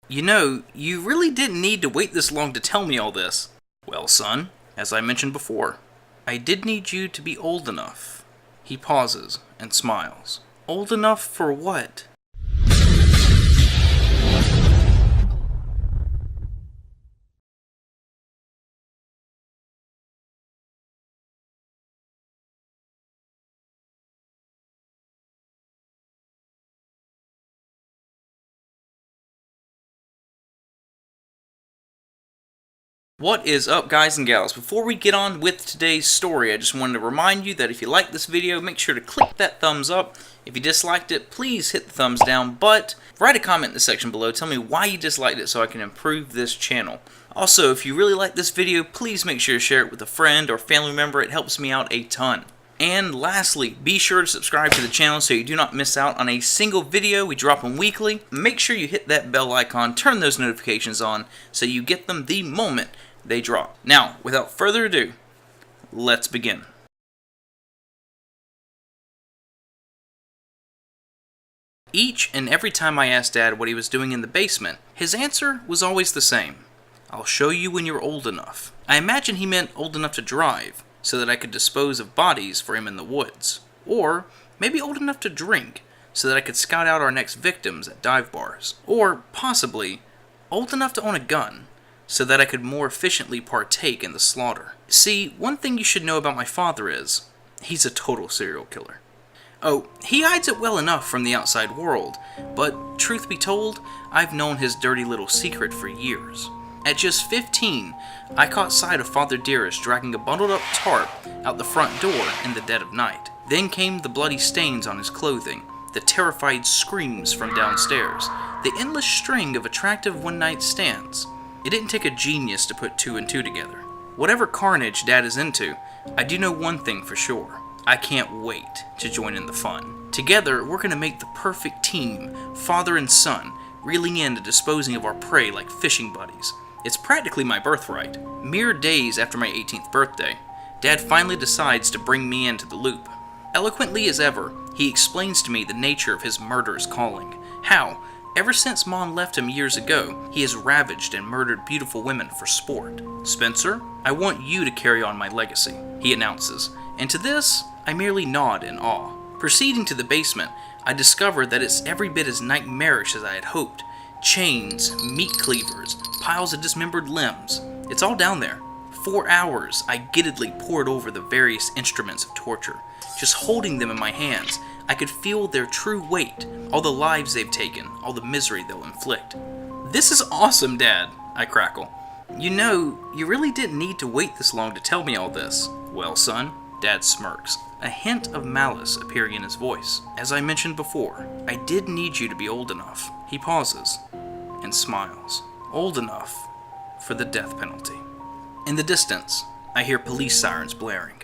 You know, you really didn't need to wait this long to tell me all this. Well, son, as I mentioned before, I did need you to be old enough. He pauses and smiles. Old enough for what? What is up, guys and gals? Before we get on with today's story, I just wanted to remind you that if you like this video, make sure to click that thumbs up. If you disliked it, please hit the thumbs down, but write a comment in the section below. Tell me why you disliked it so I can improve this channel. Also, if you really like this video, please make sure to share it with a friend or family member. It helps me out a ton. And lastly, be sure to subscribe to the channel so you do not miss out on a single video. We drop them weekly. Make sure you hit that bell icon, turn those notifications on so you get them the moment they drop. Now, without further ado, let's begin. Each and every time I asked Dad what he was doing in the basement, his answer was always the same. I'll show you when you're old enough. I imagine he meant old enough to drive, so that I could dispose of bodies for him in the woods. Or maybe old enough to drink, so that I could scout out our next victims at dive bars. Or possibly old enough to own a gun, so that I could more efficiently partake in the slaughter. See, one thing you should know about my father is, he's a total serial killer. Oh, he hides it well enough from the outside world, but truth be told, I've known his dirty little secret for years. At just 15, I caught sight of Father Dearest dragging a bundled up tarp out the front door in the dead of night. Then came the bloody stains on his clothing, the terrified screams from downstairs, the endless string of attractive one-night stands. It didn't take a genius to put two and two together. Whatever carnage Dad is into, I do know one thing for sure. I can't wait to join in the fun. Together, we're going to make the perfect team, father and son, reeling in and disposing of our prey like fishing buddies. It's practically my birthright. Mere days after my 18th birthday, Dad finally decides to bring me into the loop. Eloquently as ever, he explains to me the nature of his murderous calling. How, ever since Mom left him years ago, he has ravaged and murdered beautiful women for sport. Spencer, I want you to carry on my legacy, he announces, and to this, I merely nod in awe. Proceeding to the basement, I discover that it's every bit as nightmarish as I had hoped. Chains, meat cleavers, piles of dismembered limbs. It's all down there. 4 hours, I giddedly pored over the various instruments of torture. Just holding them in my hands, I could feel their true weight, all the lives they've taken, all the misery they'll inflict. This is awesome, Dad, I crackle. You know, you really didn't need to wait this long to tell me all this. Well, son, Dad smirks, a hint of malice appearing in his voice. As I mentioned before, I did need you to be old enough. He pauses and smiles. Old enough for the death penalty. In the distance, I hear police sirens blaring.